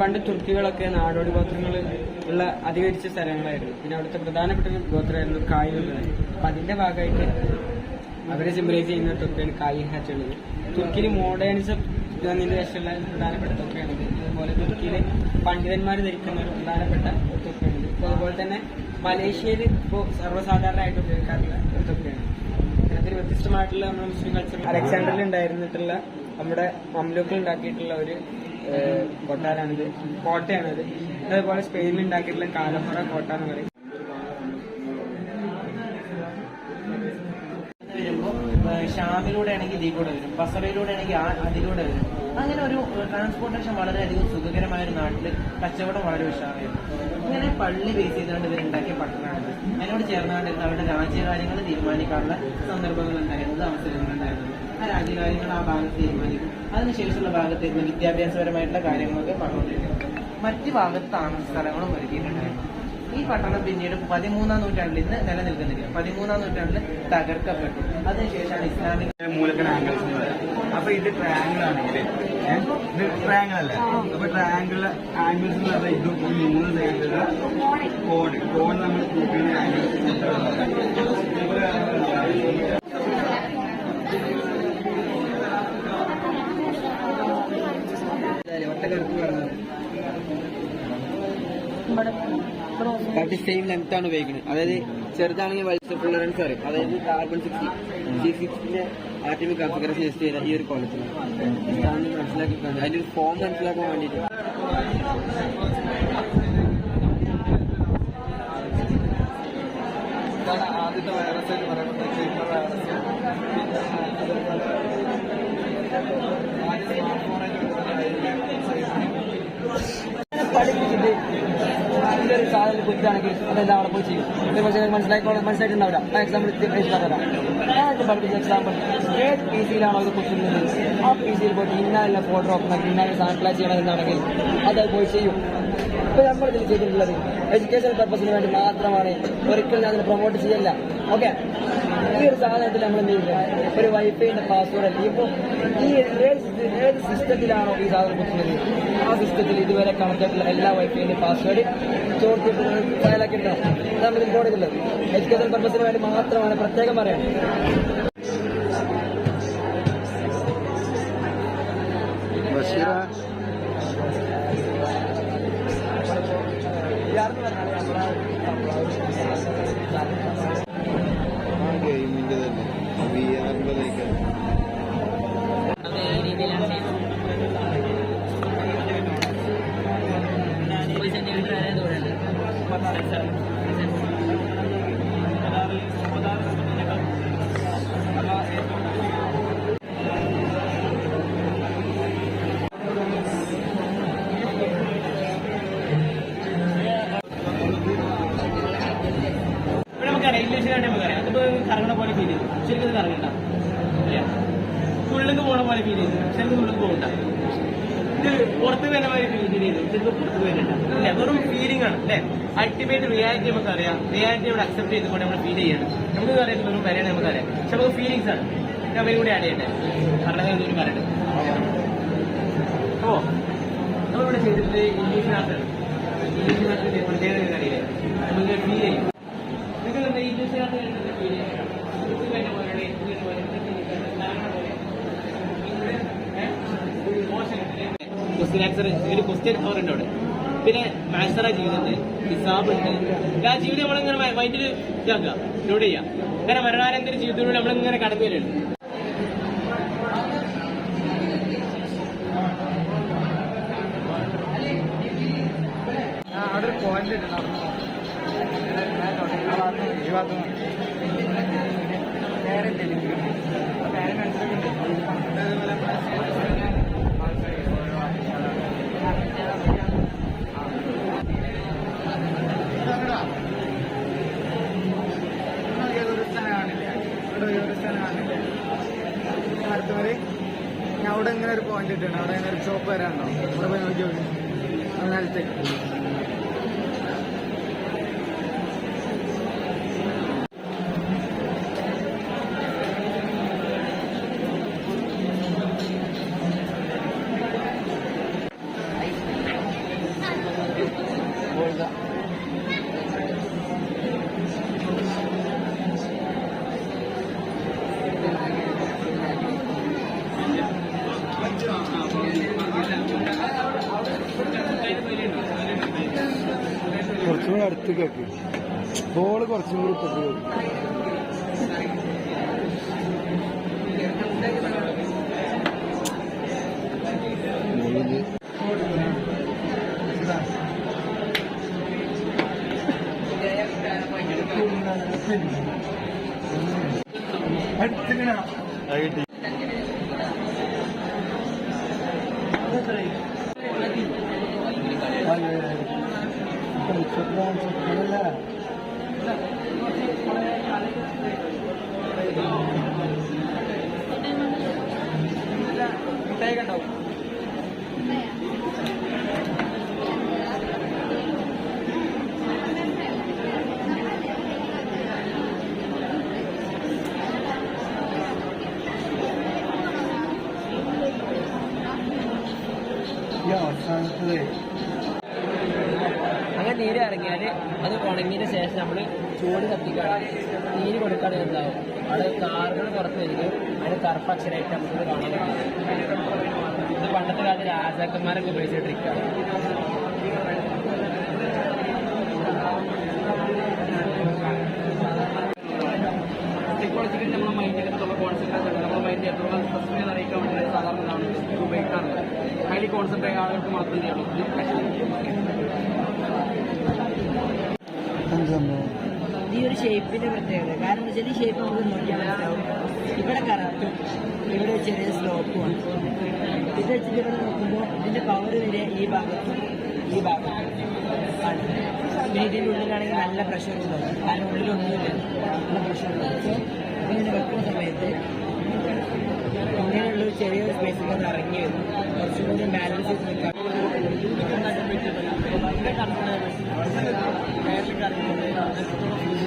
പണ്ട് തുർക്കികളൊക്കെ നാടോടി ഗോത്രങ്ങൾ ഉള്ള അധികരിച്ച സ്ഥലങ്ങളായിരുന്നു. പിന്നെ അവിടുത്തെ പ്രധാനപ്പെട്ട ഒരു ഗോത്രമായിരുന്നു കായികൾ. അപ്പൊ അതിന്റെ ഭാഗമായിട്ട് അവരെ സിംബലൈസ് ചെയ്യുന്ന തൊക്കെയാണ് കായി ഹാറ്റ് ഉള്ളത്. തുർക്കിയിൽ മോഡേണിസം എന്നതിന്റെ ശേഷമുള്ള പ്രധാനപ്പെട്ട തൊക്കെയാണിത്. അതുപോലെ തുർക്കിയിലെ പണ്ഡിതന്മാർ ധരിക്കുന്ന ഒരു പ്രധാനപ്പെട്ട തൊക്കെയാണിത്. അതുപോലെ തന്നെ മലേഷ്യയിൽ ഇപ്പോൾ സർവ്വസാധാരണമായിട്ട് ഉപയോഗിക്കാറുള്ള ഒരു തൊക്കെയാണ്. അതിന് വ്യത്യസ്തമായിട്ടുള്ള നമ്മുടെ മുസ്ലിം കൾച്ചർ അലക്സാണ്ടറിൽ ഉണ്ടായിരുന്നിട്ടുള്ള നമ്മുടെ മംലൂക്കിൽ ഉണ്ടാക്കിയിട്ടുള്ള ഒരു കോട്ടയാണിത്. അതുപോലെ സ്പെയിനിൽ ഉണ്ടാക്കിയിട്ടുള്ള കാലഹറ കോട്ട എന്ന് പറയും. ഷാമിലൂടെ ആണെങ്കിൽ ഇതിലൂടെ വരും, ബസറയിലൂടെ ആണെങ്കിൽ അതിലൂടെ വരും. അങ്ങനെ ഒരു ട്രാൻസ്പോർട്ടേഷൻ വളരെയധികം സുഖകരമായ ഒരു നാട്ടിൽ കച്ചവടം വളരെ ഉഷാറായിരുന്നു. ഇങ്ങനെ പള്ളി ബേസ് ചെയ്തുകൊണ്ട് ഇവരുണ്ടാക്കിയ പട്ടണമാണിത്. അതിനോട് ചേർന്നുകൊണ്ടിരുന്ന അവരുടെ രാജ്യകാര്യങ്ങൾ തീരുമാനിക്കാനുള്ള സന്ദർഭങ്ങൾ ഉണ്ടായിരുന്നത്, അവസരങ്ങളുണ്ടായിരുന്നത്. ആ രാജ്യകാര്യങ്ങൾ ആ ഭാഗത്ത് തീരുമാനിക്കും. അതിനുശേഷമുള്ള ഭാഗത്തേക്ക് വിദ്യാഭ്യാസപരമായിട്ടുള്ള കാര്യങ്ങളൊക്കെ പറഞ്ഞുകൊണ്ടിരിക്കും. മറ്റ് ഭാഗത്ത് താമസ സ്ഥലങ്ങളും ഒരുക്കിയിട്ടുണ്ടായിരുന്നു. ഈ പട്ടണം പിന്നീട് 13-ാം നൂറ്റാണ്ടിൽ ഇന്ന് നിലനിൽക്കുന്നില്ല. 13-ാം നൂറ്റാണ്ടിൽ തകർക്കപ്പെട്ടു. അതിനുശേഷമാണ് ഇസ്ലാമിക് മൂലക്കണ ആംഗിൾസ് എന്ന് പറയാം. അപ്പൊ ഇത് ട്രയാങ്കിൾ ആണെങ്കിൽ ഇത് ട്രയാങ്കിൾ അല്ലേ? അപ്പൊ ട്രയാങ്കിൾ ആംഗിൾസ് എന്ന് പറഞ്ഞാൽ ഇതും ഈ 3 സൈഡിലുള്ള കോൺ നമ്മൾ കൂട്ടുന്ന ആംഗിൾസ് സെയിം ലെങ്ത് ആണ് ഉപയോഗിക്കുന്നത്. അതായത് ചെറുതാണെങ്കിൽ വലിച്ച ഫുള്ളറൻസ് പറയും. അതായത് കാർബൺ 60 ആറ്റമിക് കോൺഫിഗറേഷൻ യൂസ് ചെയ്ത ഈ ഒരു കോളത്തിൽ മനസ്സിലാക്കി അതിന്റെ ഒരു ഫോം മനസ്സിലാക്കാൻ വേണ്ടിയിട്ട് ആദ്യത്തെ വൈറസ് എന്ന് പറയുന്നത് പഠിപ്പിച്ചിട്ട് അതിന്റെ ഒരു സാധനം കുറ്റാണെങ്കിൽ അതെല്ലാം അവിടെ പോയി ചെയ്യും. മനസ്സിലായിട്ടുണ്ടാവില്ല. ആ എക്സാമ്പിൾ ഞാനൊക്കെ പഠിപ്പിച്ച എക്സാമ്പിൾ ഏത് പി സിയിലാണോ അത് കുത്തുന്നത് ആ പി സിയിൽ പോയിട്ട് ഇന്നാലുള്ള ഫോട്ടോ നോക്കണം, ഇന്നാലും സാമ്പിളായി ചെയ്യണമെന്നാണെങ്കിൽ അത് പോയി ചെയ്യും. ഇപ്പൊ നമ്മളിതിൽ ചെയ്തിട്ടുള്ളത് എഡ്യൂക്കേഷൻ പർപ്പസിന് വേണ്ടി മാത്രമാണ്. ഒരിക്കലും അതിനെ പ്രൊമോട്ട് ചെയ്യല്ല. ഓക്കെ, ഈ ഒരു സാധനത്തിൽ നമ്മൾ എന്ത് ചെയ്യുന്നത് ഒരു വൈഫൈന്റെ പാസ്വേഡ് ഇപ്പോൾ ഈ ഏത് സിസ്റ്റത്തിലാണോ ഈ സാധനം കുത്തുന്നത് ആ സിസ്റ്റത്തിൽ ഇതുവരെ കണക്ട് ആയിട്ടുള്ള എല്ലാ വൈഫൈന്റെ പാസ്വേഡ് ചോർത്തിട്ട് ഫയലാക്കിയിട്ടാണ് നമ്മൾ ഇമ്പോർട്ട് ചെയ്തിട്ടുള്ളത്. എഡ്യൂക്കേഷൻ പർപ്പസിന് വേണ്ടി മാത്രമാണ്, പ്രത്യേകം പറയാം. ഗെയിമിന്റെ തന്നെ VR അതേ രീതിയിലാണ് ചെയ്യുന്നത്. 1 സെന്റിമീറ്റർ വരെ ദൂരമുണ്ട്. ഇംഗ്ലീഷിലായിട്ട് നമുക്കറിയാം. അതിപ്പോ കറങ്ങണ പോലെ ഫീൽ ചെയ്തു. ശരിക്കും ഇത് കറങ്ങണ്ട, ഉള്ളിലേക്ക് പോണ പോലെ ഫീൽ ചെയ്തു. ശരിക്കും ഉള്ളിലേക്ക് പോകണ്ട. ഇത് പുറത്ത് വരുന്ന പോലെ ഫീൽ ചെയ്തു. ശരിക്കും പുറത്ത് വരുന്നുണ്ട് അല്ലെ? വെറും ഫീലിംഗ് ആണ് അല്ലെ? അൾട്ടിമേറ്റ് റിയാലിറ്റി നമുക്കറിയാം. റിയാലിറ്റി ഇവിടെ അക്സെപ്റ്റ് ചെയ്തുകൊണ്ട് നമ്മൾ ഫീൽ ചെയ്യണം. നമുക്ക് അറിയാം വെറും വരെയാണ് നമുക്കറിയാം. പക്ഷെ നമുക്ക് ഫീലിംഗ്സ് ആണ്. അവയും കൂടി ആഡ് ചെയ്യട്ടെ. പറഞ്ഞത് എന്തെങ്കിലും പറയട്ടെ. ഓ നമ്മളിവിടെ ചെയ്തിട്ട് ഇംഗ്ലീഷിനകത്താണ്. ഇംഗ്ലീഷിനകത്ത് പ്രത്യേകത അറിയില്ലേ? നമുക്ക് ഫീൽ ചെയ്യും. ഒരു ക്വസ്റ്റ്യൻ അവർ ഉണ്ട് അവിടെ. പിന്നെ മാസ്റ്ററ ജീവിതമുണ്ട്, ഹിസാബ് ഉണ്ട്. ആ ജീവിതം നമ്മളിങ്ങനെ മൈൻഡിൽ ഇതാക്കുക, ലോഡ് ചെയ്യാം. കാരണം മരണാനന്തര ജീവിതത്തിലൂടെ നമ്മളിങ്ങനെ കടന്നു വരുന്നുണ്ട്. അവിടെ ഒരു പോയിന്റ് നേരെ തെലുങ്ക് അടുത്തവരെ ഞാൻ അവിടെ ഇങ്ങനെ ഒരു പോയിന്റ് ഇട്ടാണ്. അവിടെ ഇങ്ങനെ ഒരു ഷോപ്പ് വരാനുണ്ടോ? അവിടെ പോയി നോക്കി നോക്കി നിലത്തേക്ക് കുറച്ചും കൂടി അടുത്ത് കേക്ക് ബോള് കുറച്ചും കൂടി ഇപ്പത്തി മുട്ടയൊക്കെ ഉണ്ടാവും. ഈ അവസാനത്തത് അങ്ങനെ നീര് ഇറങ്ങിയാൽ അത് ഉണങ്ങിയതിന് ശേഷം നമ്മൾ ചൂട് കത്തിക്കാണ് നീര് കൊടുക്കുകയാണെങ്കിൽ എന്താവും അവിടെ കാറുകൾ പുറത്ത് വരികയും അതിന് കറുപ്പക്ഷരമായിട്ട് നമുക്ക് കാണാൻ പറ്റും. ഇത് പണ്ടത്തെ കാലത്ത് രാജാക്കന്മാരൊക്കെ ഉപയോഗിച്ച ട്രിക്കാണ്. സൈക്കോളജിക്കലി നമ്മുടെ മൈൻഡിൽ എത്രത്തോളം കോൺസെൻട്രേറ്റ് ഉണ്ട്, നമ്മുടെ മൈൻഡ് എത്രത്തോളം സ്ട്രെസ്സിനെ അറിയിക്കാൻ വേണ്ടി സാധാരണ ഇതാണ് ഉപയോഗിക്കാറുള്ളത്. ഹൈലി കോൺസെൻട്രേറ്റ് ആളുകൾക്ക് മാത്രം ചെയ്യണം. ഈ ഒരു ഷേപ്പിന്റെ പ്രത്യേകത കാരണം വെച്ചാൽ ഈ ഷേപ്പ് നമുക്ക് നോക്കിയാൽ മനസ്സിലാവും. ഇവിടെ കറക്റ്റും ഇവിടെ ചെറിയ സ്ലോപ്പുമാണ്. ഇത് വെച്ചിട്ട് ഇവിടെ നോക്കുമ്പോൾ ഇതിന്റെ പവർ വരെ ഈ ഭാഗത്തും ഈ ഭാഗത്തും ആണ്. പിന്നെ ഇതിൻ്റെ ഉള്ളിലാണെങ്കിൽ നല്ല പ്രഷർ ഉണ്ടാവും. കാരണം ഉള്ളിലൊന്നുമില്ല, നല്ല പ്രഷർ ഉണ്ടാവും. സോ ഇങ്ങനെ വെക്കുന്ന സമയത്ത് ഇങ്ങനെയുള്ളൊരു ചെറിയൊരു സ്പേസിൽ ഒന്ന് ഇറങ്ങി വരും. കുറച്ചും കൂടി ബാലൻസ് ചെയ്ത് നിൽക്കാം. നല്ല